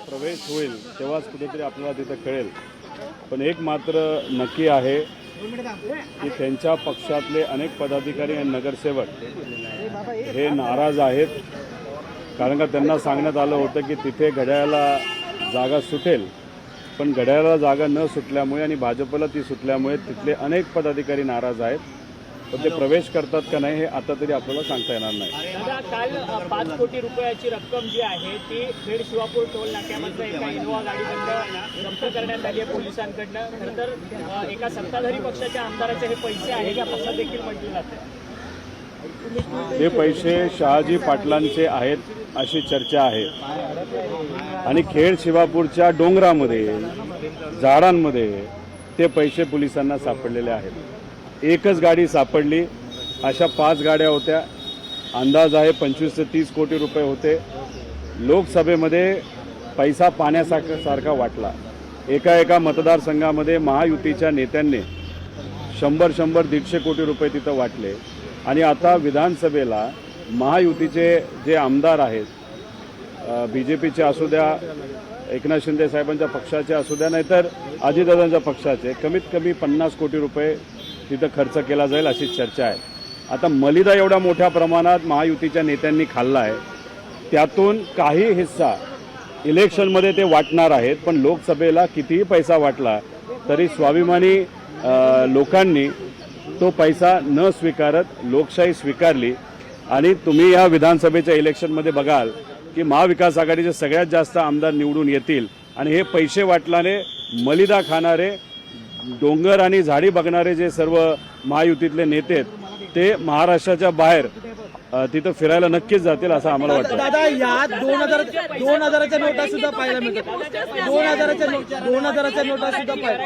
प्रवेश होईल तेव्हाच कुठेतरी आपल्याला तिथं कळेल. पण एक मात्र नक्की आहे की त्यांच्या पक्षातले अनेक पदाधिकारी आणि नगरसेवक हे नाराज आहेत. कारण का त्यांना सांगण्यात आलं होतं की तिथे घड्याळाला जागा सुटेल, पण घड्याळाला जागा न सुटल्यामुळे आणि भाजपला ती सुटल्यामुळे तिथले अनेक पदाधिकारी नाराज आहेत. पण ते प्रवेश करतात का नाही हे आता तरी आपल्याला सांगता येणार नाही. दादा, काल 5 कोटी रुपयाची रक्कम जी आहे ती खेड शिवापूर टोल नाक्यामध्ये एका इनोवा गाडीकडनं जप्त करण्यात आली आहे पोलिसांकडनं. खरं तर एका सत्ताधारी पक्षाच्या आमदाराचे हे पैसे आहेत या पक्षात देखील म्हटले जाते. हे पैसे शहाजी पाटलांचे आहेत अशी चर्चा आहे. आणि खेड शिवापूरच्या डोंगरामध्ये झाडांमध्ये ते पैसे पोलिसांना सापडलेले आहेत. एकच गाडी सापडली, अशा 5 गाड्या होत्या. अंदाज आहे 25 ते 30 कोटी रुपये होते. लोकसभेमध्ये पैसा पाण्यासारखा वाटला. एका मतदारसंघामध्ये महायुतीच्या नेत्यांनी 100-150 कोटी रुपये तिथं वाटले. आणि आता विधानसभेला महायुतीचे जे आमदार आहेत, BJPचे असू द्या, एकनाथ शिंदे साहेबांच्या पक्षाचे असू द्या, नाहीतर अजितदादांच्या पक्षाचे, कमीत कमी 50 कोटी रुपये तिथं खर्च केला जाईल अशी चर्चा आहे. आता मलिदा एवढ्या मोठ्या प्रमाणात महायुतीच्या नेत्यांनी खाल्ला आहे, त्यातून काही हिस्सा इलेक्शनमध्ये ते वाटणार आहेत. पण लोकसभेला कितीही पैसा वाटला तरी स्वाभिमानी लोकांनी तो पैसा न स्वीकारत लोकशाही स्वीकारली. आणि तुम्ही या विधानसभेच्या इलेक्शनमध्ये बघाल की महाविकास आघाडीचे सगळ्यात जास्त आमदार निवडून येतील. आणि हे पैसे वाटल्याने मलिदा खाणारे, डोंगर आणि झाडी बघणारे जे सर्व महायुतीतले नेते आहेत ते महाराष्ट्राच्या बाहेर तिथं फिरायला नक्कीच जातील असं आम्हाला वाटतं. दादा, यात 2000च्या नोटा सुद्धा पाहायला मिळतात. 2000च्या नोटा सुद्धा पाहायला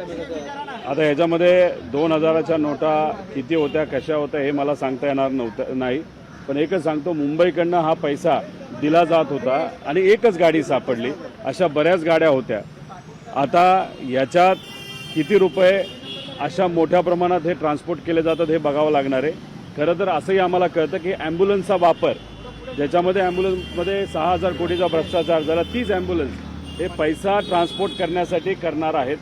मिळतात. आता ह्याच्यामध्ये 2000च्या नोटा किती होत्या, कशा होत्या हे मला सांगता येणार नाही. पण एकच सांगतो, मुंबईकडनं हा पैसा दिला जात होता आणि एकच गाडी सापडली. अशा बऱ्याच गाड्या होत्या. आता याच्यात किती रुपये अशा मोठ्या प्रमाणात हे ट्रान्सपोर्ट केले जातात हे बघावं लागणार आहे. खरं तर असंही आम्हाला कळतं की ॲम्ब्युलन्सचा वापर, ज्याच्यामध्ये ॲम्ब्युलन्समध्ये 6000 कोटीचा भ्रष्टाचार झाला, तीच ॲम्ब्युलन्स हे पैसा ट्रान्सपोर्ट करण्यासाठी करणार आहेत.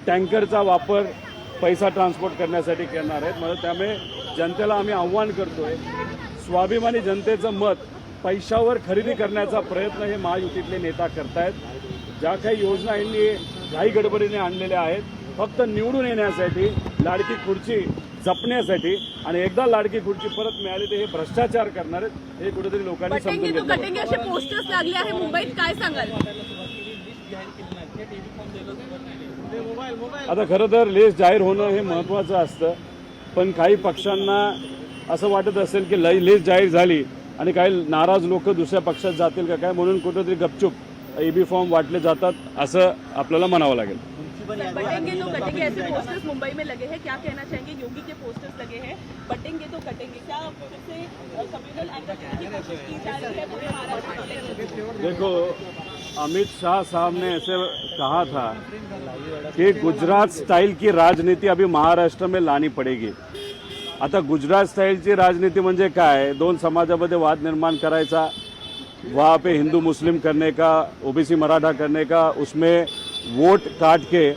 टँकरचा वापर पैसा ट्रान्सपोर्ट करण्यासाठी करणार आहेत. म्हणजे त्यामुळे जनतेला आम्ही आव्हान करतोय, स्वाभिमानी जनतेचं मत पैशावर खरेदी करण्याचा प्रयत्न हे महायुतीतले नेता करतायत. ज्या काही योजना यांनी घाई गडबडीने आणलेल्या आहेत फक्त निवडून येण्यासाठी, लाडकी खुर्ची जपण्यासाठी, आणि एकदा लाडकी खुर्ची परत मिळाली तर हे भ्रष्टाचार करणार आहेत हे कुठेतरी लोकांनी समजून घेतलं. असे पोस्टर्स लागले आहे मुंबईत, काय सांगाल? आता खरं तर लिस्ट जाहीर होणं हे महत्त्वाचं असतं. पण काही पक्षांना असं वाटत असेल की लिस्ट जाहीर झाली आणि काही नाराज लोक दुसऱ्या पक्षात जातील का काय, म्हणून कुठेतरी गपचूप EB फॉर्म वाटले जातात असं आपल्याला म्हणावं लागेल. बटेंगे तो कटेंगे ऐसे पोस्टर्स मुंबई में लगे हैं, क्या कहना चाहेंगे? योगी के पोस्टर्स लगे हैं, बटेंगे तो कटेंगे, क्या फिर से कम्युनल एंगल की कोशिश की जा रही है पूरे महाराष्ट्र में? देखो, अमित शाह साहब ने ऐसे कहा था कि गुजरात स्टाइल की राजनीति अभी महाराष्ट्र में लानी पड़ेगी. आता गुजरात स्टाईलची राजनीति म्हणजे काय? 2 समाजामध्ये वाद निर्माण करायचा, वहाँ पे हिंदू मुस्लिम करने का, OBC मराठा करने का, उसमें वोट काट के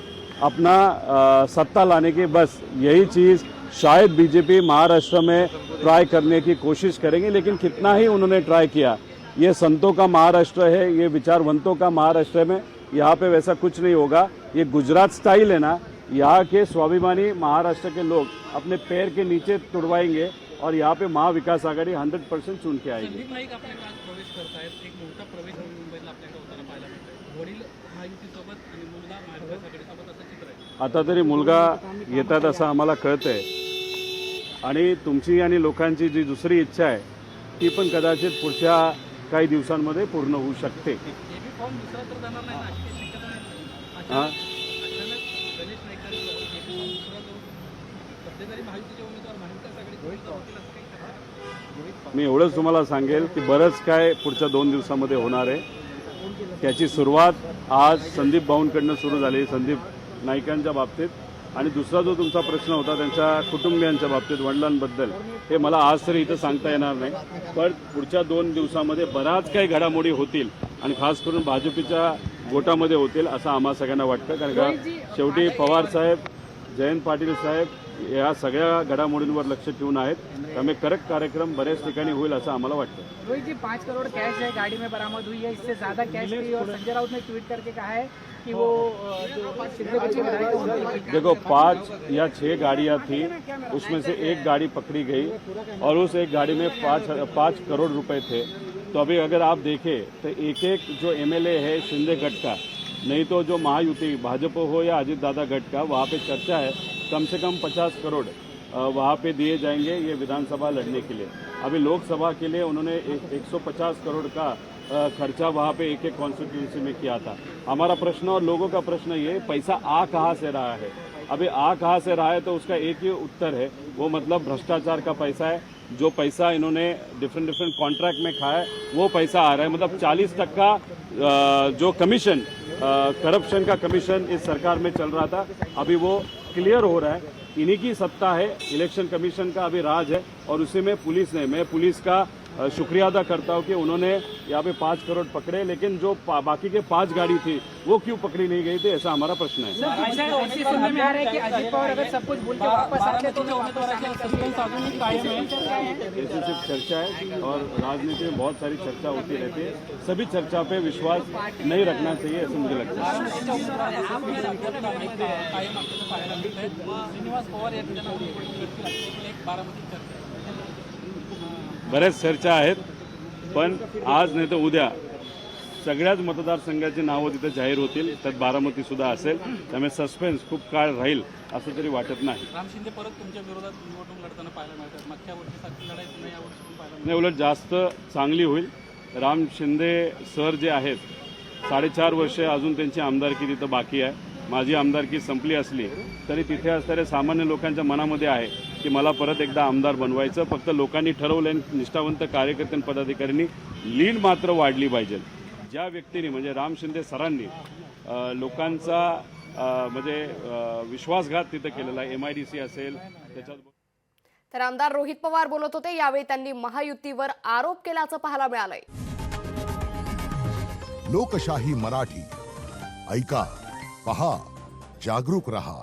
अपना सत्ता लाने की, बस यही चीज़ शायद BJP महाराष्ट्र में ट्राई करने की कोशिश करेंगे. लेकिन कितना ही उन्होंने ट्राई किया, ये संतों का महाराष्ट्र है, ये विचारवंतों का महाराष्ट्र में, यहाँ पे वैसा कुछ नहीं होगा. ये गुजरात स्टाइल है ना, यहाँ के स्वाभिमानी महाराष्ट्र के लोग अपने पैर के नीचे तुड़वाएंगे और यहाँ पे महाविकास आघाड़ी 100% चुन के आएगी. प्रवेश करतायत, एक मोठा प्रवेश मुंबईला आपल्याकडे होताना पाहायला मिळतोय. वडील महायुतीसोबत आणि मुलगा महाविकास आघाडीसोबत असं चित्र आहे. आता तरी मुलगा येतात असं आम्हाला कळतंय. आणि तुमची आणि लोकांची जी दुसरी इच्छा आहे ती पण कदाचित पुढच्या काही दिवसांमध्ये पूर्ण होऊ शकते. EB फॉर्म दुसरा तर जाणार नाही ना, अशी शक्यता नाही. हां, अचानक गणेश नाईकांनी EB फॉर्म दुसरा जाऊन सध्यातरी महायुतीचे उमेदवार महाविकास आघाडीत होतील असं काही करतात. मी एवढंच तुम्हाला सांगेल की बरंच काय पुढच्या 2 दिवसामध्ये होणार आहे. त्याची सुरुवात आज संदीप भाऊंकडनं सुरू झाली. संदीप नाईकांच्या बाबतीत आणि दुसरा जो तुमचा प्रश्न होता त्यांच्या कुटुंबियांच्या बाबतीत वडिलांबद्दल, हे मला आज तरी इथं सांगता येणार नाही, पण पुढच्या 2 दिवसामध्ये बराच काही घडामोडी होतील आणि खास करून भाजपच्या गोटामध्ये होतील असं आम्हा सगळ्यांना वाटतं. कारण का शेवटी पवार साहेब, जयंत पाटील साहेब या सगळ्या घडामोडींवर लक्ष ठेवून आहेत, त्यामुळे करेक्ट कार्यक्रम बऱ्याच ठिकाणी होईल असं आम्हाला वाटतं. रोहित जी 5 करोड़ कैश है गाड़ी में बरामद हुई है, इससे ज्यादा कैश भी, और संजय राउत ने ट्वीट करके कहा है कि वो जो शिंदे बच्चे विधायक हैं, उनकी देखो 5 या 6 गाड़ियाँ थी, उसमें से एक गाड़ी पकड़ी गई और उस एक गाड़ी में 5 करोड़ रुपए थे. तो अभी अगर आप देखें तो एक एक जो एमएलए है शिंदे गट का, नहीं तो जो महायुति भाजपा हो या अजीत दादा गट का, वहाँ पे चर्चा है कम से कम 50 करोड़ वहाँ पे दिए जाएंगे ये विधानसभा लड़ने के लिए. अभी लोकसभा के लिए उन्होंने 150 करोड़ का खर्चा वहाँ पे एक कॉन्स्टिट्यूंसी में किया था. हमारा प्रश्न और लोगों का प्रश्न ये, पैसा आ कहाँ से रहा है? अभी आ कहाँ से रहा है तो उसका एक ही उत्तर है, वो मतलब भ्रष्टाचार का पैसा है. जो पैसा इन्होंने डिफरेंट कॉन्ट्रैक्ट में खाया है वो पैसा आ रहा है. मतलब 40% जो कमीशन, करप्शन का कमीशन इस सरकार में चल रहा था, अभी वो क्लियर हो रहा है. इन्हीं की सत्ता है, इलेक्शन कमीशन का अभी राज है और उसी में पुलिस ने, मैं पुलिस का शुक्रिया अदा करता हूँ कि उन्होंने यहाँ पे 5 करोड़ पकड़े, लेकिन जो बाकी के 5 गाड़ी थी वो क्यों पकड़ी नहीं गई थी, ऐसा हमारा प्रश्न है. ऐसी सुनने में आ रहा है कि अजित पवार अगर सब कुछ भूल के वापस आते तो ऐसी सिर्फ चर्चा है और राजनीति में बहुत सारी चर्चा होती रहती है. सभी चर्चा पे विश्वास नहीं रखना चाहिए ऐसा मुझे लगता है. श्रीनिवास पवार या एक बारामती चर्चा बऱ्याच चर्चा आहेत, पण आज नाही तर उद्या सगळ्याच मतदारसंघाची नावं तिथे जाहीर होतील, त्यात बारामती सुद्धा असेल. त्यामुळे सस्पेन्स खूप काळ राहील असं तरी वाटत नाही. राम शिंदे परत तुमच्या विरोधात निवडणूक लढताना पाहायला मिळतात. मागच्या वर्षीसारखी लढाई पुन्हा यावर्षी पण पाहायला नाही, उलट जास्त चांगली होईल. राम शिंदे सर जे आहेत, 4.5 वर्षे अजून त्यांची आमदारकी तिथं बाकी आहे. माझी आमदारकी संपली असली तरी तिथे असणाऱ्या सामान्य लोकांच्या मनामध्ये आहे की मला परत एकदा आमदार बनवायचं. फक्त लोकांनी ठरवलं, निष्ठावंत कार्यकर्ते आणि पदाधिकाऱ्यांनी लीड मात्र वाढली पाहिजे. ज्या व्यक्तीने म्हणजे राम शिंदे सरांनी लोकांचा म्हणजे विश्वासघात तिथं केलेला आहे, MIDC असेल त्याच्यात. तर आमदार रोहित पवार बोलत होते. यावेळी त्यांनी महायुतीवर आरोप केल्याचं पाहायला मिळालंय. लोकशाही मराठी ऐका, पहा, जागरूक रहा.